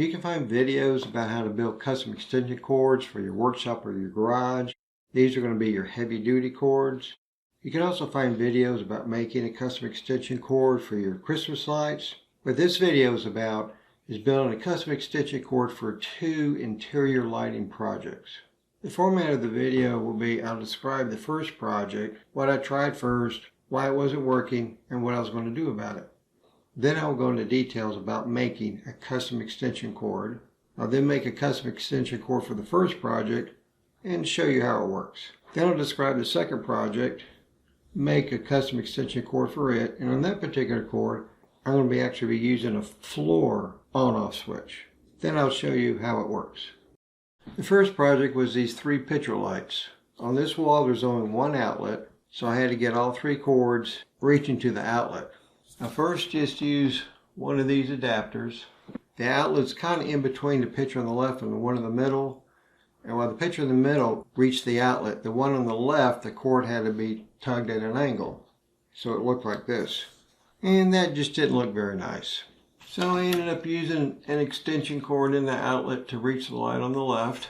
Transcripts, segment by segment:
You can find videos about how to build custom extension cords for your workshop or your garage. These are going to be your heavy duty cords. You can also find videos about making a custom extension cord for your Christmas lights. What this video is about is building a custom extension cord for 2 interior lighting projects. The format of the video will be I'll describe the first project, what I tried first, why it wasn't working, and what I was going to do about it. Then I'll go into details about making a custom extension cord. I'll then make a custom extension cord for the first project and show you how it works. Then I'll describe the second project, make a custom extension cord for it, and on that particular cord I'm going to actually be using a floor on-off switch. Then I'll show you how it works. The first project was these 3 picture lights. On this wall there's only one outlet, so I had to get all 3 cords reaching to the outlet. Now first just use one of these adapters. The outlet's kind of in between the picture on the left and the one in the middle. And while the picture in the middle reached the outlet, the one on the left, the cord had to be tugged at an angle. So it looked like this. And that just didn't look very nice. So I ended up using an extension cord in the outlet to reach the light on the left.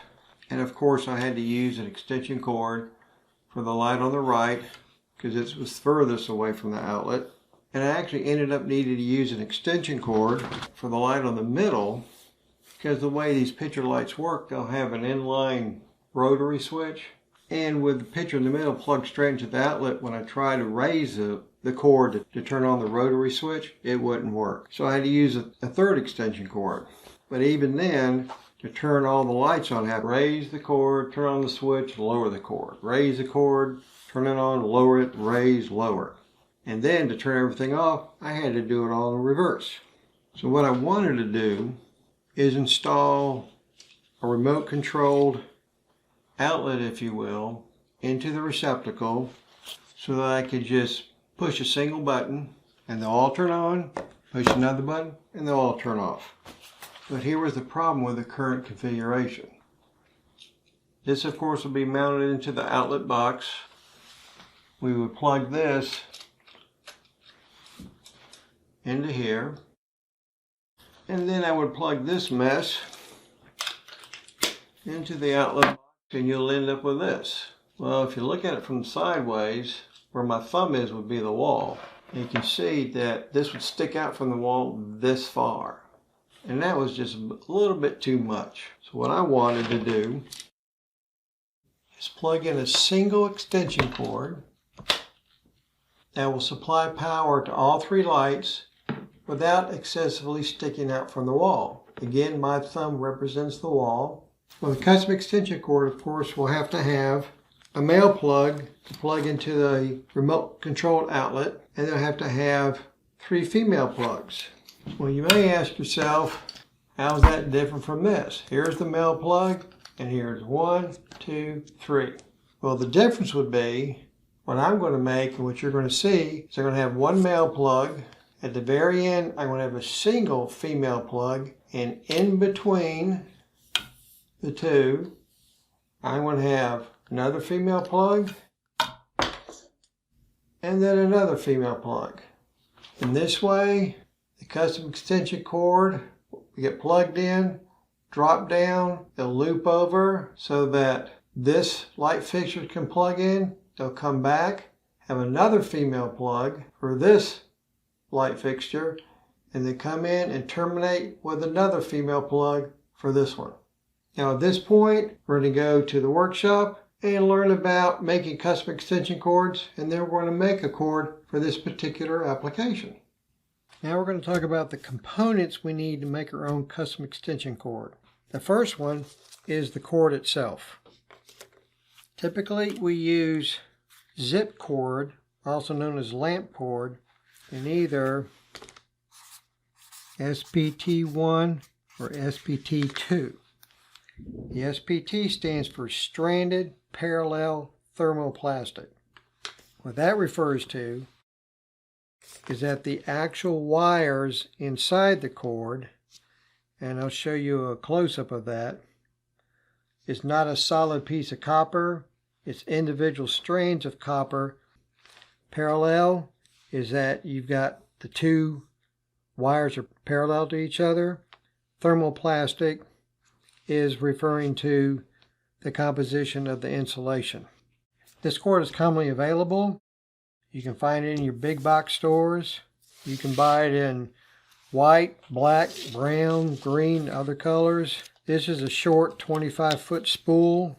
And of course I had to use an extension cord for the light on the right because it was furthest away from the outlet. And I actually ended up needing to use an extension cord for the light on the middle because the way these picture lights work, they'll have an inline rotary switch. And with the picture in the middle plugged straight into the outlet, when I tried to raise the cord to turn on the rotary switch, it wouldn't work. So I had to use a third extension cord. But even then, to turn all the lights on, I had to raise the cord, turn on the switch, lower the cord. Raise the cord, turn it on, lower it, raise, lower. And then to turn everything off, I had to do it all in reverse. So what I wanted to do is install a remote controlled outlet, if you will, into the receptacle so that I could just push a single button and they'll all turn on, push another button and they'll all turn off. But here was the problem with the current configuration. This of course will be mounted into the outlet box. We would plug this into here, and then I would plug this mess into the outlet box and you'll end up with this. Well, if you look at it from sideways, where my thumb is would be the wall. And you can see that this would stick out from the wall this far. And that was just a little bit too much. So what I wanted to do is plug in a single extension cord that will supply power to all 3 lights without excessively sticking out from the wall. Again, my thumb represents the wall. Well, the custom extension cord, of course, will have to have a male plug to plug into the remote controlled outlet, and they'll have to have 3 female plugs. Well, you may ask yourself, how's that different from this? Here's the male plug, and here's 1, 2, 3. Well, the difference would be what I'm going to make and what you're going to see is I'm going to have 1 male plug. At the very end, I'm going to have a single female plug, and in between the 2, I'm going to have another female plug and then another female plug. In this way, the custom extension cord will get plugged in, drop down, they'll loop over so that this light fixture can plug in. They'll come back, have another female plug for this light fixture, and then come in and terminate with another female plug for this one. Now at this point, we're going to go to the workshop and learn about making custom extension cords, and then we're going to make a cord for this particular application. Now we're going to talk about the components we need to make our own custom extension cord. The first one is the cord itself. Typically we use zip cord, also known as lamp cord, in either SPT1 or SPT2. The SPT stands for stranded parallel thermoplastic. What that refers to is that the actual wires inside the cord, and I'll show you a close-up of that, is not a solid piece of copper, it's individual strands of copper. Parallel is that you've got the 2 wires are parallel to each other. thermoplastic is referring to the composition of the insulation. This cord is commonly available. You can find it in your big box stores. You can buy it in white, black, brown, green, other colors. This is a short 25-foot spool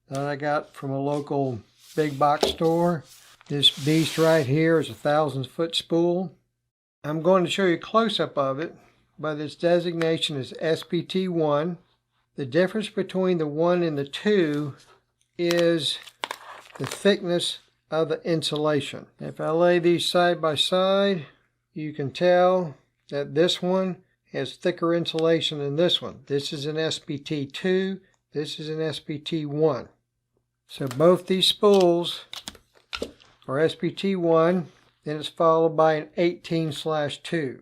that I got from a local big box store. This beast right here is a 1,000-foot spool. I'm going to show you a close-up of it, but its designation is SPT1. The difference between the 1 and the 2 is the thickness of the insulation. If I lay these side by side, you can tell that this one has thicker insulation than this one. This is an SPT2, this is an SPT1. So both these spools are SPT1, then it's followed by an 18/2.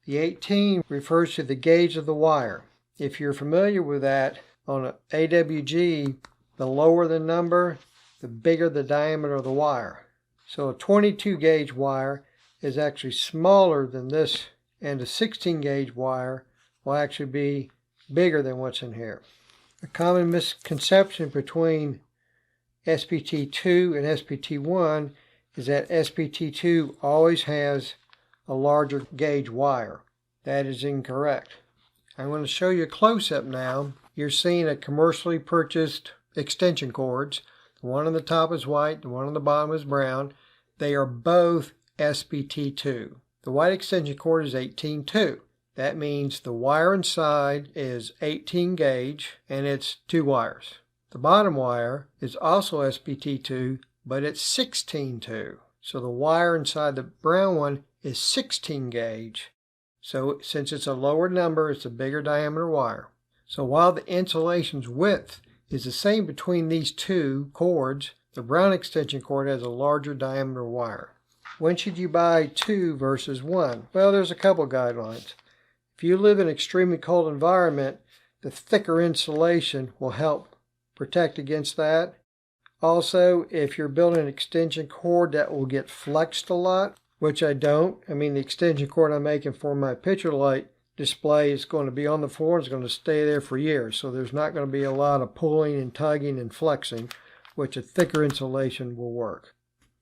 The 18 refers to the gauge of the wire. If you're familiar with that, on an AWG, the lower the number, the bigger the diameter of the wire. So a 22 gauge wire is actually smaller than this, and a 16 gauge wire will actually be bigger than what's in here. A common misconception between SPT2 and SPT1 is that SPT2 always has a larger gauge wire. That is incorrect. I'm going to show you a close-up now. You're seeing a commercially purchased extension cords. The one on the top is white, the one on the bottom is brown. They are both SPT2. The white extension cord is 18/2. That means the wire inside is 18 gauge and it's 2 wires. The bottom wire is also SPT2, but it's 16/2. So the wire inside the brown one is 16 gauge. So since it's a lower number, it's a bigger diameter wire. So while the insulation's width is the same between these two cords, the brown extension cord has a larger diameter wire. When should you buy 2 versus 1? Well, there's a couple guidelines. If you live in an extremely cold environment, the thicker insulation will help protect against that. Also, if you're building an extension cord that will get flexed a lot, which I don't. I mean, the extension cord I'm making for my picture light display is going to be on the floor. It's going to stay there for years. So there's not going to be a lot of pulling and tugging and flexing, which a thicker insulation will work.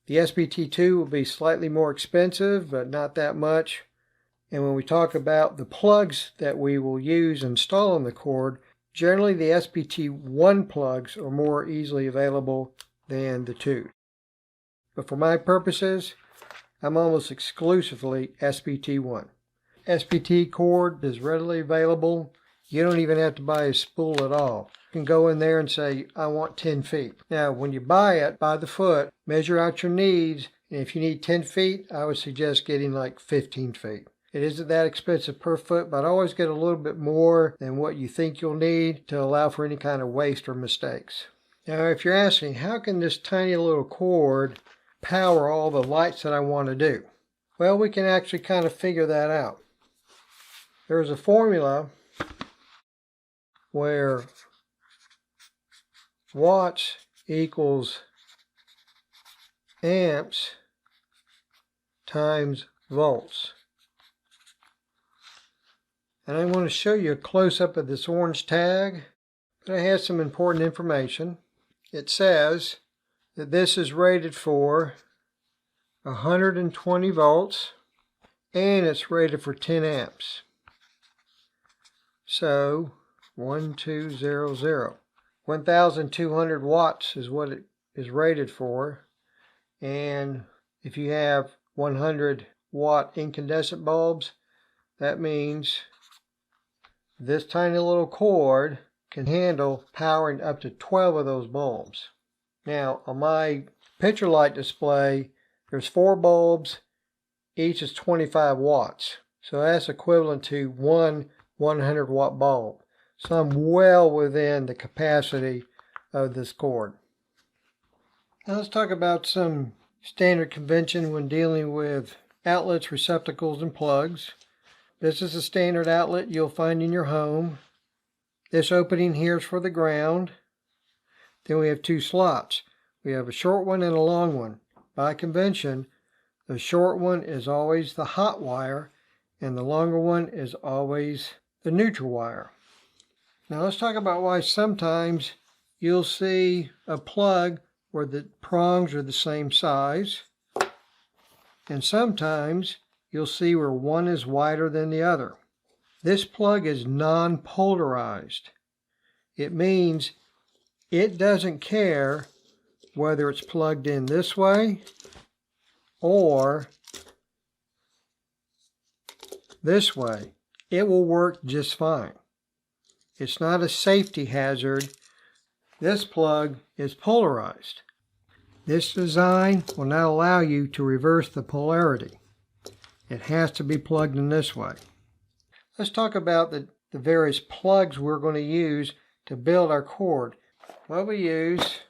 The SPT2 will be slightly more expensive, but not that much. And when we talk about the plugs that we will use install on the cord, generally the SPT1 plugs are more easily available than the 2. But for my purposes, I'm almost exclusively SPT1. SPT cord is readily available. You don't even have to buy a spool at all. You can go in there and say, I want 10 feet. Now, when you buy it by the foot, measure out your needs. And if you need 10 feet, I would suggest getting like 15 feet. It isn't that expensive per foot, but always get a little bit more than what you think you'll need to allow for any kind of waste or mistakes. Now, if you're asking, how can this tiny little cord power all the lights that I want to do? Well, we can actually kind of figure that out. There's a formula where watts equals amps times volts. And I want to show you a close-up of this orange tag, but it has some important information. It says that this is rated for 120 volts and it's rated for 10 amps. So 1200. 1200 watts is what it is rated for. And if you have 100 watt incandescent bulbs, that means this tiny little cord can handle powering up to 12 of those bulbs. Now, on my picture light display, there's 4 bulbs, each is 25 watts. So that's equivalent to one 100 watt bulb. So I'm well within the capacity of this cord. Now let's talk about some standard convention when dealing with outlets, receptacles, and plugs. This is a standard outlet you'll find in your home. This opening here is for the ground. Then we have 2 slots. We have a short one and a long one. By convention, the short one is always the hot wire and the longer one is always the neutral wire. Now let's talk about why sometimes you'll see a plug where the prongs are the same size, and sometimes you'll see where one is wider than the other. This plug is non-polarized. It means it doesn't care whether it's plugged in this way or this way. It will work just fine. It's not a safety hazard. This plug is polarized. This design will not allow you to reverse the polarity. It has to be plugged in this way. Let's talk about the various plugs we're going to use to build our cord. What we use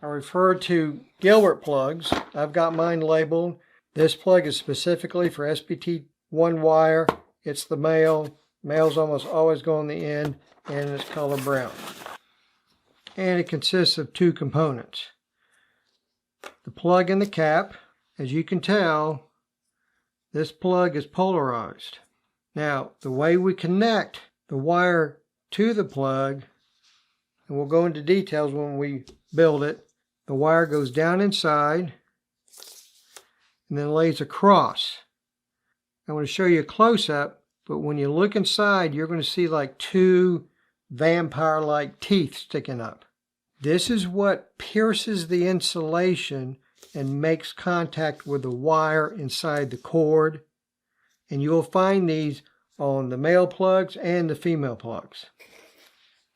are referred to Gilbert plugs. I've got mine labeled. This plug is specifically for SPT1 wire. It's the male. Males almost always go on the end, and it's color brown. And it consists of two components. The plug and the cap. As you can tell, this plug is polarized. Now, the way we connect the wire to the plug, and we'll go into details when we build it, the wire goes down inside and then lays across. I'm going to show you a close-up, but when you look inside, you're going to see like two vampire-like teeth sticking up. This is what pierces the insulation and makes contact with the wire inside the cord. And you'll find these on the male plugs and the female plugs.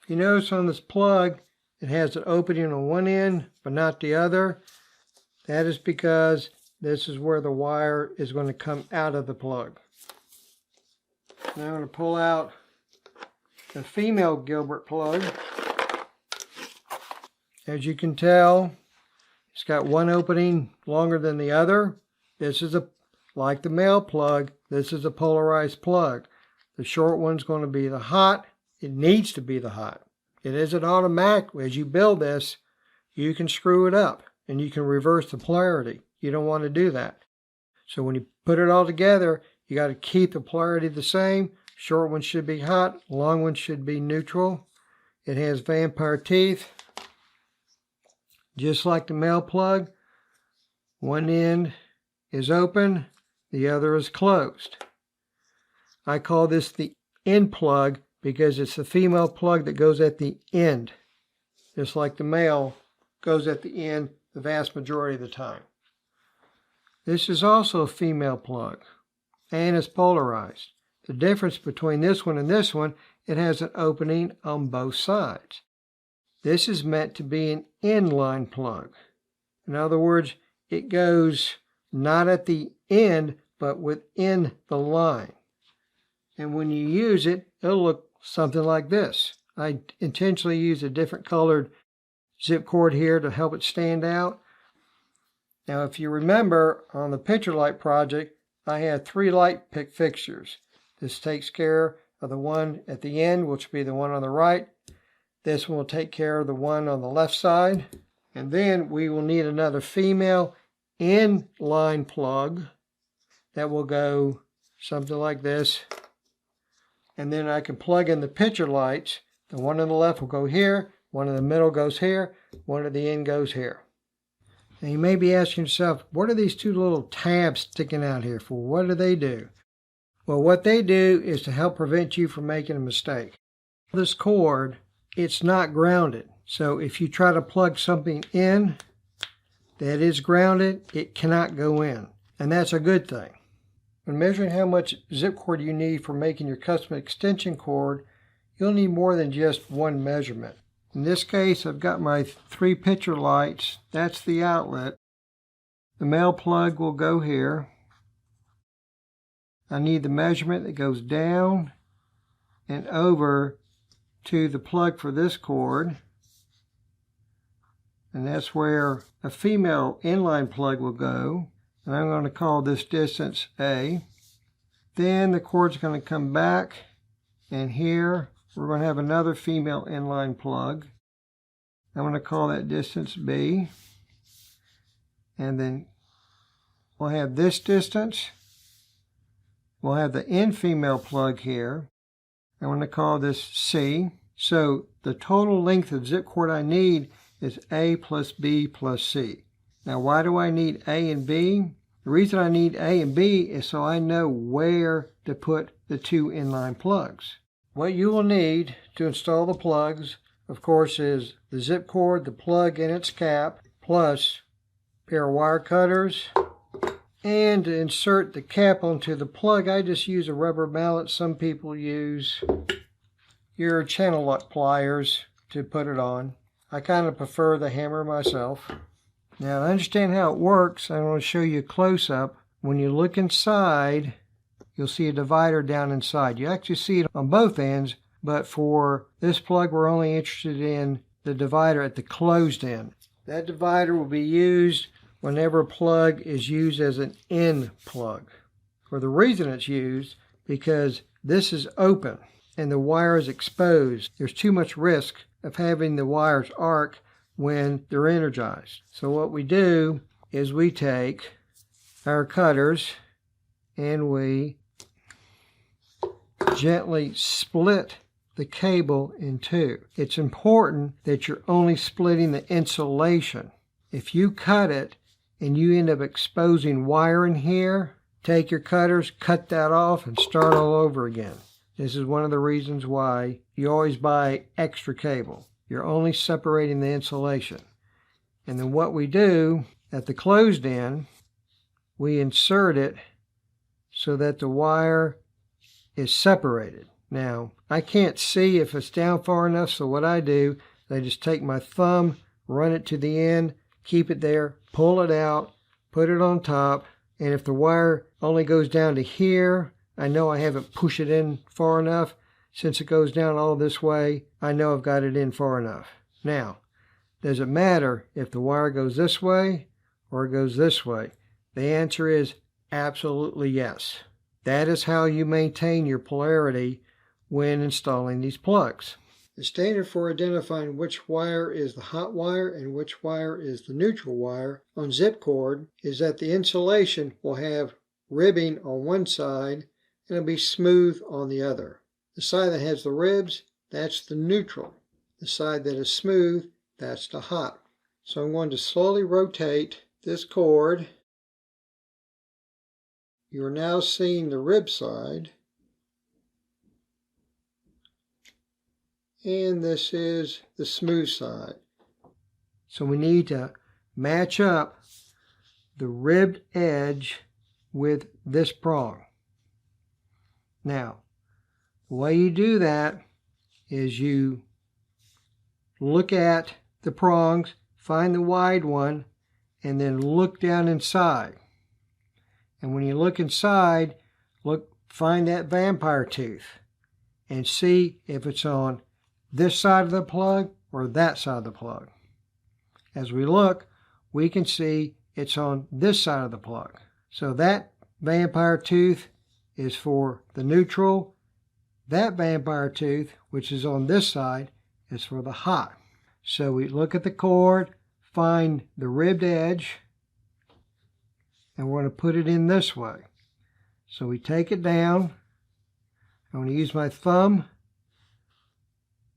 If you notice on this plug, it has an opening on one end, but not the other. That is because this is where the wire is going to come out of the plug. Now I'm going to pull out the female Gilbert plug. As you can tell, it's got one opening longer than the other. This is like the male plug, this is a polarized plug. The short one's going to be the hot. It needs to be the hot. It isn't automatic. As you build this, you can screw it up and you can reverse the polarity. You don't want to do that. So when you put it all together, you got to keep the polarity the same. Short one should be hot, long one should be neutral. It has vampire teeth. Just like the male plug, one end is open, the other is closed. I call this the end plug because it's the female plug that goes at the end, just like the male goes at the end the vast majority of the time. This is also a female plug, and it's polarized. The difference between this one and this one, it has an opening on both sides. This is meant to be an inline plug. In other words, it goes not at the end, but within the line. And when you use it, it'll look something like this. I intentionally used a different colored zip cord here to help it stand out. Now, if you remember, on the picture light project, I had 3 light fixtures. This takes care of the one at the end, which will be the one on the right. This one will take care of the one on the left side. And then we will need another female inline plug that will go something like this. And then I can plug in the picture lights. The one on the left will go here, one in the middle goes here, one at the end goes here. Now you may be asking yourself, what are these 2 little tabs sticking out here for? What do they do? Well, what they do is to help prevent you from making a mistake. This cord, it's not grounded. So if you try to plug something in that is grounded, it cannot go in. And that's a good thing. When measuring how much zip cord you need for making your custom extension cord, you'll need more than just one measurement. In this case, I've got my 3 picture lights. That's the outlet. The male plug will go here. I need the measurement that goes down and over to the plug for this cord. And that's where a female inline plug will go. And I'm going to call this distance A. Then the cord's going to come back, and here we're going to have another female inline plug. I'm going to call that distance B. And then we'll have this distance. We'll have the end female plug here. I'm going to call this C. So the total length of zip cord I need is A plus B plus C. Now why do I need A and B? The reason I need A and B is so I know where to put the two inline plugs. What you will need to install the plugs, of course, is the zip cord, the plug and its cap, plus a pair of wire cutters. And to insert the cap onto the plug, I just use a rubber mallet. Some people use your channel lock pliers to put it on. I kind of prefer the hammer myself. Now, to understand how it works, I want to show you a close-up. When you look inside, you'll see a divider down inside. You actually see it on both ends, but for this plug, we're only interested in the divider at the closed end. That divider will be used whenever a plug is used as an in plug. For the reason it's used, because this is open and the wire is exposed. There's too much risk of having the wires arc when they're energized. So what we do is we take our cutters and we gently split the cable in two. It's important that you're only splitting the insulation. If you cut it and you end up exposing wire in here, take your cutters, cut that off, and start all over again. This is one of the reasons why you always buy extra cable. You're only separating the insulation. And then what we do at the closed end, we insert it so that the wire is separated. Now, I can't see if it's down far enough, so what I do is I just take my thumb, run it to the end, keep it there, pull it out, put it on top, and if the wire only goes down to here, I know I haven't pushed it in far enough. Since it goes down all this way, I know I've got it in far enough. Now, does it matter if the wire goes this way or it goes this way? The answer is absolutely yes. That is how you maintain your polarity when installing these plugs. The standard for identifying which wire is the hot wire and which wire is the neutral wire on zip cord is that the insulation will have ribbing on one side and it'll be smooth on the other. The side that has the ribs, that's the neutral. The side that is smooth, that's the hot. So I'm going to slowly rotate this cord. You're now seeing the rib side. And this is the smooth side. So we need to match up the ribbed edge with this prong. Now, the way you do that is you look at the prongs, find the wide one, and then look down inside. And when you look inside, find that vampire tooth and see if it's on this side of the plug or that side of the plug. As we look, we can see it's on this side of the plug. So that vampire tooth is for the neutral. That vampire tooth, which is on this side, is for the hot. So we look at the cord, find the ribbed edge, and we're going to put it in this way. So we take it down. I'm going to use my thumb.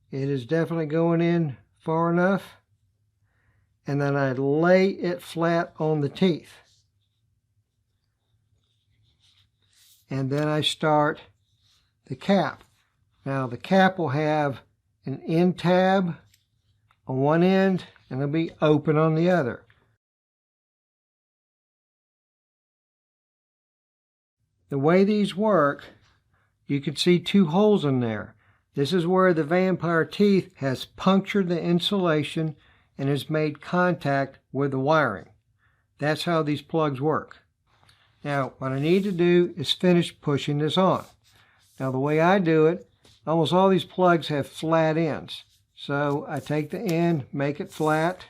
It is definitely going in far enough. And then I lay it flat on the teeth. And then I start the cap. Now the cap will have an end tab on one end and it'll be open on the other. The way these work, you can see two holes in there. This is where the vampire teeth has punctured the insulation and has made contact with the wiring. That's how these plugs work. Now, what I need to do is finish pushing this on. Now, the way I do it, almost all these plugs have flat ends. So I take the end, make it flat.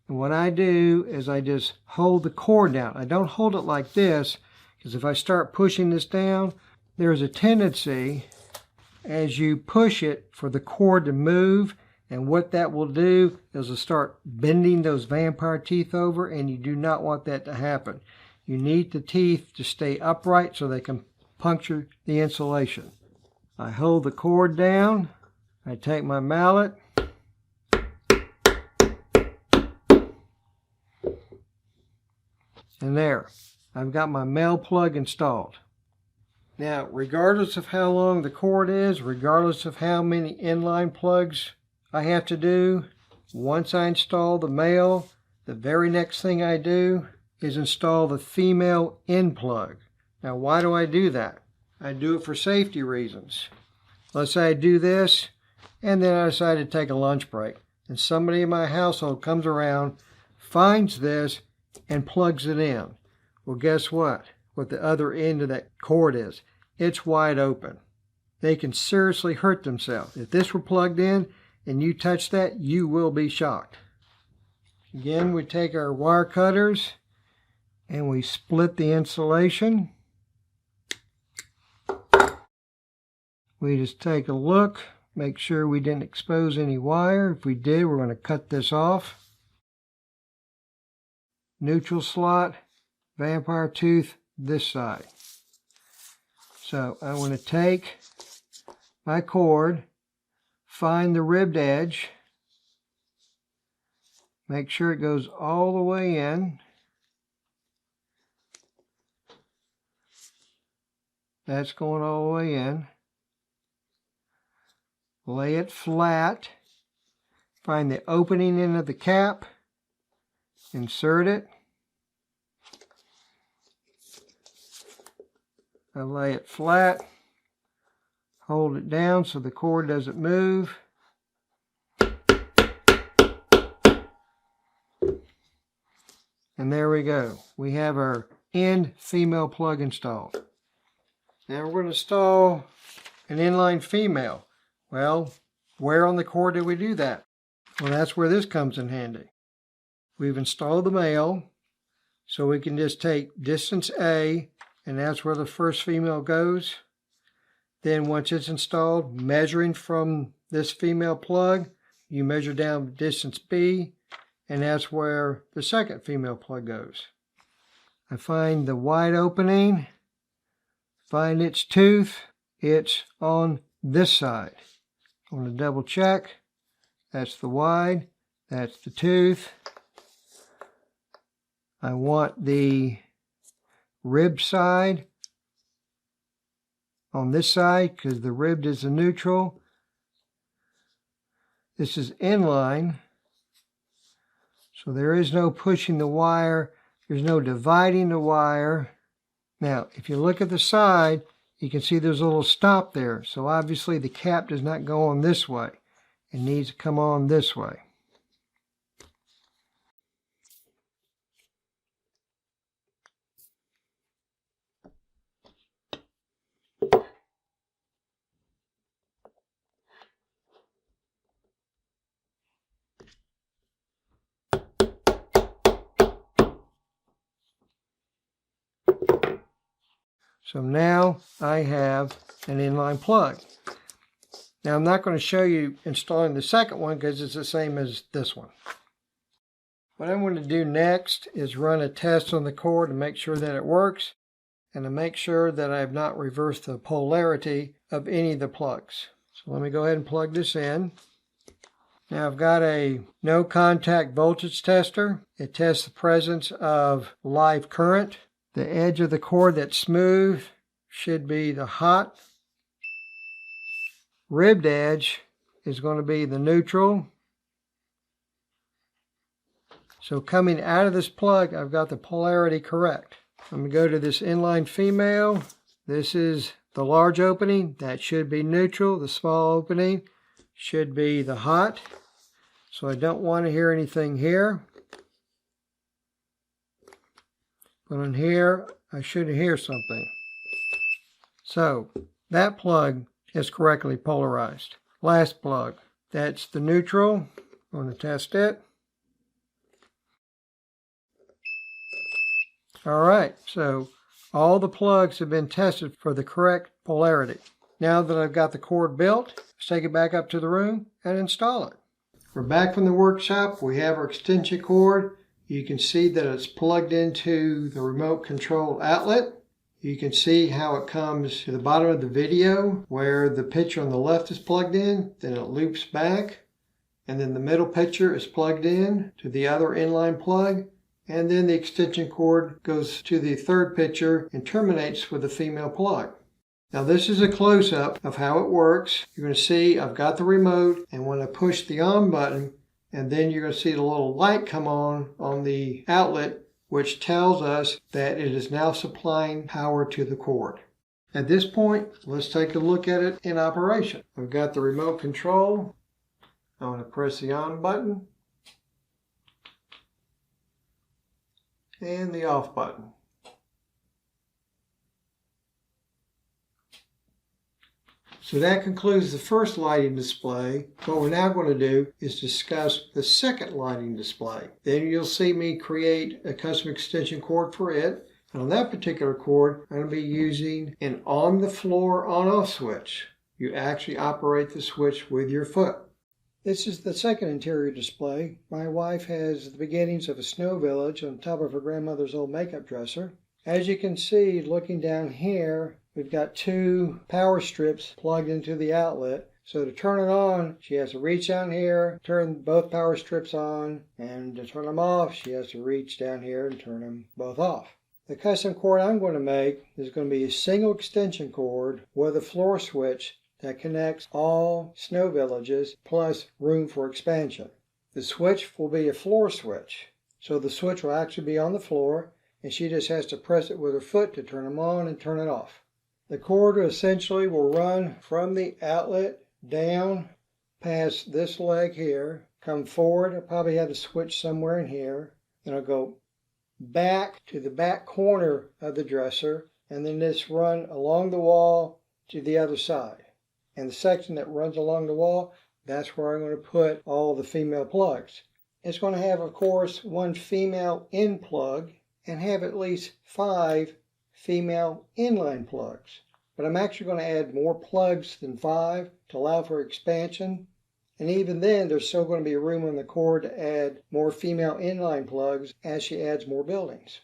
And what I do is I just hold the cord down. I don't hold it like this, because if I start pushing this down, there's a tendency as you push it for the cord to move. And what that will do is it'll start bending those vampire teeth over, and you do not want that to happen. You need the teeth to stay upright so they can puncture the insulation. I hold the cord down, I take my mallet, and there, I've got my male plug installed. Now, regardless of how long the cord is, regardless of how many inline plugs I have to do, once I install the male, the very next thing I do is install the female end plug. Now, why do I do that? I do it for safety reasons. Let's say I do this, and then I decide to take a lunch break, and somebody in my household comes around, finds this, and plugs it in. Well, guess what? What the other end of that cord is. It's wide open. They can seriously hurt themselves. If this were plugged in and you touch that, you will be shocked. Again, we take our wire cutters and we split the insulation. We just take a look, make sure we didn't expose any wire. If we did, we're going to cut this off. Neutral slot, vampire tooth, this side. So I want to take my cord, find the ribbed edge, make sure it goes all the way in. That's going all the way in. Lay it flat, find the opening end of the cap, insert it. I lay it flat, hold it down so the cord doesn't move. And there we go. We have our end female plug installed. Now we're going to install an inline female. Well, where on the cord did we do that? Well, that's where this comes in handy. We've installed the male, so we can just take distance A, and that's where the first female goes. Then once it's installed, measuring from this female plug, you measure down distance B, and that's where the second female plug goes. I find the wide opening, find its tooth, it's on this side. I want to double check. That's the wide, that's the tooth. I want the rib side on this side because the ribbed is the neutral. This is inline, so there is no pushing the wire, there's no dividing the wire. Now, if you look at the side, you can see there's a little stop there, so obviously the cap does not go on this way. It needs to come on this way. So now I have an inline plug. Now I'm not going to show you installing the second one because it's the same as this one. What I'm going to do next is run a test on the cord to make sure that it works and to make sure that I have not reversed the polarity of any of the plugs. So let me go ahead and plug this in. Now I've got a no contact voltage tester. It tests the presence of live current. The edge of the cord that's smooth should be the hot. Ribbed edge is going to be the neutral. So coming out of this plug, I've got the polarity correct. I'm going to go to this inline female. This is the large opening. That should be neutral. The small opening should be the hot. So I don't want to hear anything here. But on here, I should hear something. So that plug is correctly polarized. Last plug, that's the neutral. I'm going to test it. All right, so all the plugs have been tested for the correct polarity. Now that I've got the cord built, let's take it back up to the room and install it. We're back from the workshop. We have our extension cord. You can see that it's plugged into the remote control outlet. You can see how it comes to the bottom of the video where the picture on the left is plugged in, then it loops back, and then the middle picture is plugged in to the other inline plug, and then the extension cord goes to the third picture and terminates with the female plug. Now this is a close-up of how it works. You're going to see I've got the remote, and when I push the on button, and then you're going to see the little light come on the outlet, which tells us that it is now supplying power to the cord. At this point, let's take a look at it in operation. I've got the remote control. I'm going to press the on button and the off button. So that concludes the first lighting display. What we're now going to do is discuss the second lighting display. Then you'll see me create a custom extension cord for it. And on that particular cord, I'm going to be using an on-the-floor on-off switch. You actually operate the switch with your foot. This is the second interior display. My wife has the beginnings of a snow village on top of her grandmother's old makeup dresser. As you can see, looking down here, we've got two power strips plugged into the outlet. So to turn it on, she has to reach down here, turn both power strips on, and to turn them off, she has to reach down here and turn them both off. The custom cord I'm going to make is going to be a single extension cord with a floor switch that connects all snow villages plus room for expansion. The switch will be a floor switch. So the switch will actually be on the floor, and she just has to press it with her foot to turn them on and turn it off. The cord essentially will run from the outlet down past this leg here, come forward. I'll probably have the switch somewhere in here. Then I'll go back to the back corner of the dresser, and then this run along the wall to the other side. And the section that runs along the wall, that's where I'm going to put all the female plugs. It's going to have, of course, one female in plug and have at least 5 female inline plugs. But I'm actually going to add more plugs than 5 to allow for expansion. And even then, there's still going to be room on the cord to add more female inline plugs as she adds more buildings.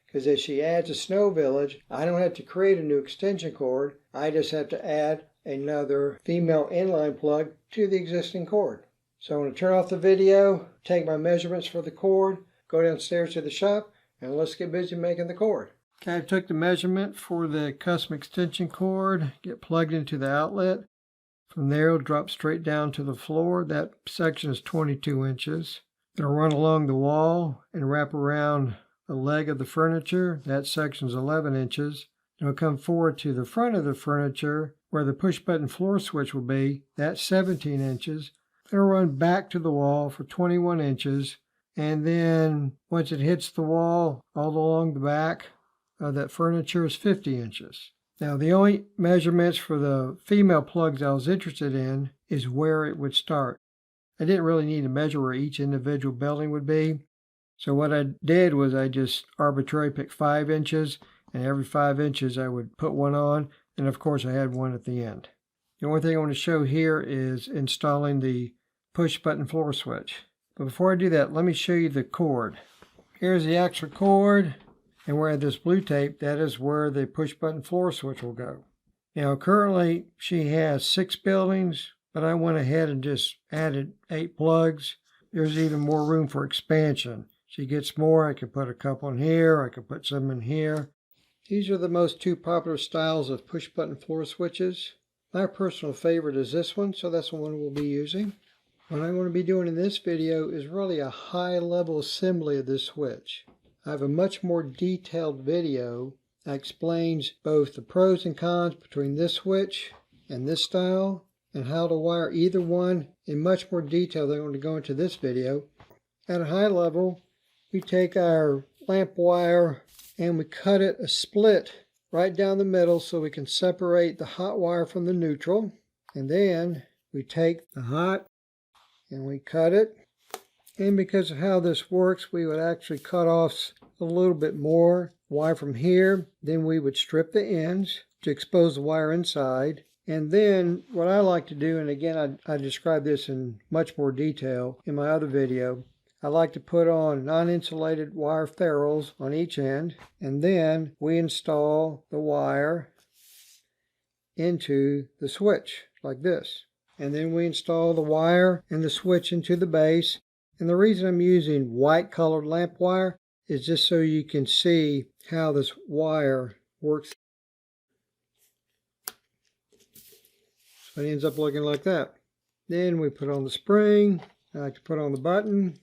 Because as she adds a snow village, I don't have to create a new extension cord. I just have to add another female inline plug to the existing cord. So I'm going to turn off the video, take my measurements for the cord, go downstairs to the shop, and let's get busy making the cord. Okay, I took the measurement for the custom extension cord, get plugged into the outlet. From there, it'll drop straight down to the floor. That section is 22 inches. It'll run along the wall and wrap around the leg of the furniture. That section is 11 inches. It'll come forward to the front of the furniture where the push button floor switch will be. That's 17 inches. It'll run back to the wall for 21 inches. And then once it hits the wall, all along the back of that furniture is 50 inches. Now the only measurements for the female plugs I was interested in is where it would start. I didn't really need to measure where each individual building would be. So what I did was I just arbitrarily picked 5 inches, and every 5 inches I would put one on, and of course I had one at the end. The only thing I want to show here is installing the push button floor switch. But before I do that, let me show you the cord. Here's the actual cord, and where this blue tape, that is where the push button floor switch will go. Now currently she has 6 buildings, but I went ahead and just added 8 plugs. There's even more room for expansion. She gets more. I could put a couple in here. I could put some in here. These are the most 2 popular styles of push button floor switches. My personal favorite is this one, so that's the one we'll be using. What I'm going to be doing in this video is really a high-level assembly of this switch. I have a much more detailed video that explains both the pros and cons between this switch and this style, and how to wire either one in much more detail than I'm going to go into this video. At a high level, we take our lamp wire and we cut it a split right down the middle so we can separate the hot wire from the neutral. And then we take the hot and we cut it. And because of how this works, we would actually cut off a little bit more wire from here. Then we would strip the ends to expose the wire inside. And then what I like to do, and again I describe this in much more detail in my other video, I like to put on non-insulated wire ferrules on each end, and then we install the wire into the switch like this. And then we install the wire and the switch into the base. And the reason I'm using white colored lamp wire is just so you can see how this wire works. So it ends up looking like that. Then we put on the spring. I like to put on the button.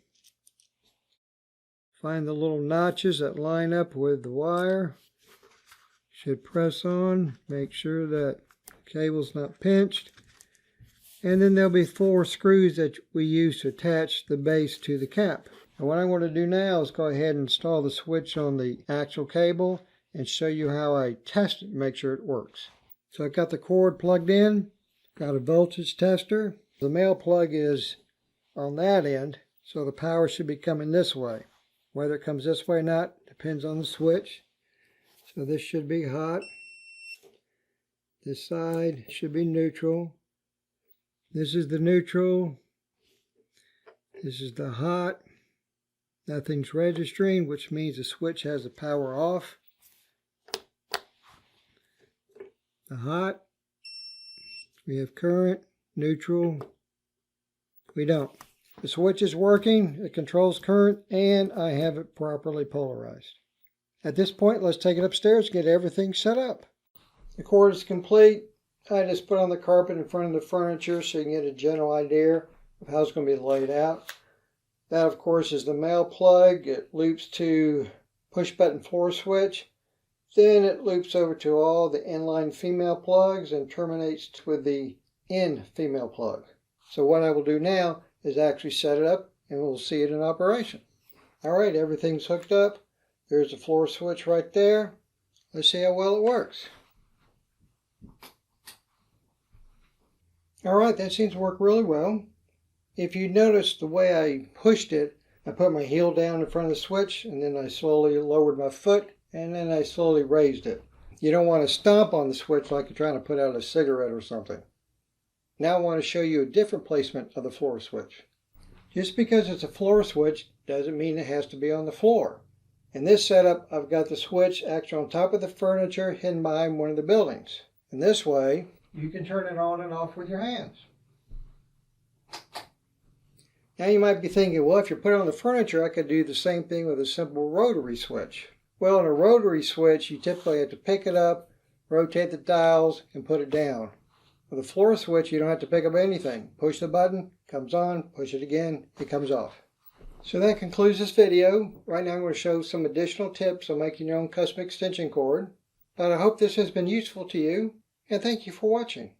Find the little notches that line up with the wire. Should press on. Make sure that the cable's not pinched. And then there'll be 4 screws that we use to attach the base to the cap. And what I'm going to do now is go ahead and install the switch on the actual cable and show you how I test it and make sure it works. So I've got the cord plugged in, got a voltage tester. The male plug is on that end, so the power should be coming this way. Whether it comes this way or not depends on the switch. So this should be hot. This side should be neutral. This is the neutral. This is the hot. Nothing's registering, which means the switch has the power off. The hot. We have current, neutral. We don't. The switch is working, it controls current, and I have it properly polarized. At this point, let's take it upstairs and get everything set up. The cord is complete. I just put on the carpet in front of the furniture so you can get a general idea of how it's going to be laid out. That, of course, is the male plug. It loops to push button floor switch. Then it loops over to all the inline female plugs and terminates with the in female plug. So what I will do now is actually set it up and we'll see it in operation. Alright, everything's hooked up. There's the floor switch right there. Let's see how well it works. Alright, that seems to work really well. If you notice the way I pushed it, I put my heel down in front of the switch and then I slowly lowered my foot and then I slowly raised it. You don't want to stomp on the switch like you're trying to put out a cigarette or something. Now I want to show you a different placement of the floor switch. Just because it's a floor switch doesn't mean it has to be on the floor. In this setup, I've got the switch actually on top of the furniture hidden behind one of the buildings. And this way, you can turn it on and off with your hands. Now you might be thinking, well, if you put it on the furniture, I could do the same thing with a simple rotary switch. Well, in a rotary switch, you typically have to pick it up, rotate the dials, and put it down. With a floor switch, you don't have to pick up anything. Push the button, comes on, push it again, it comes off. So that concludes this video. Right now I'm going to show some additional tips on making your own custom extension cord. But I hope this has been useful to you, and thank you for watching.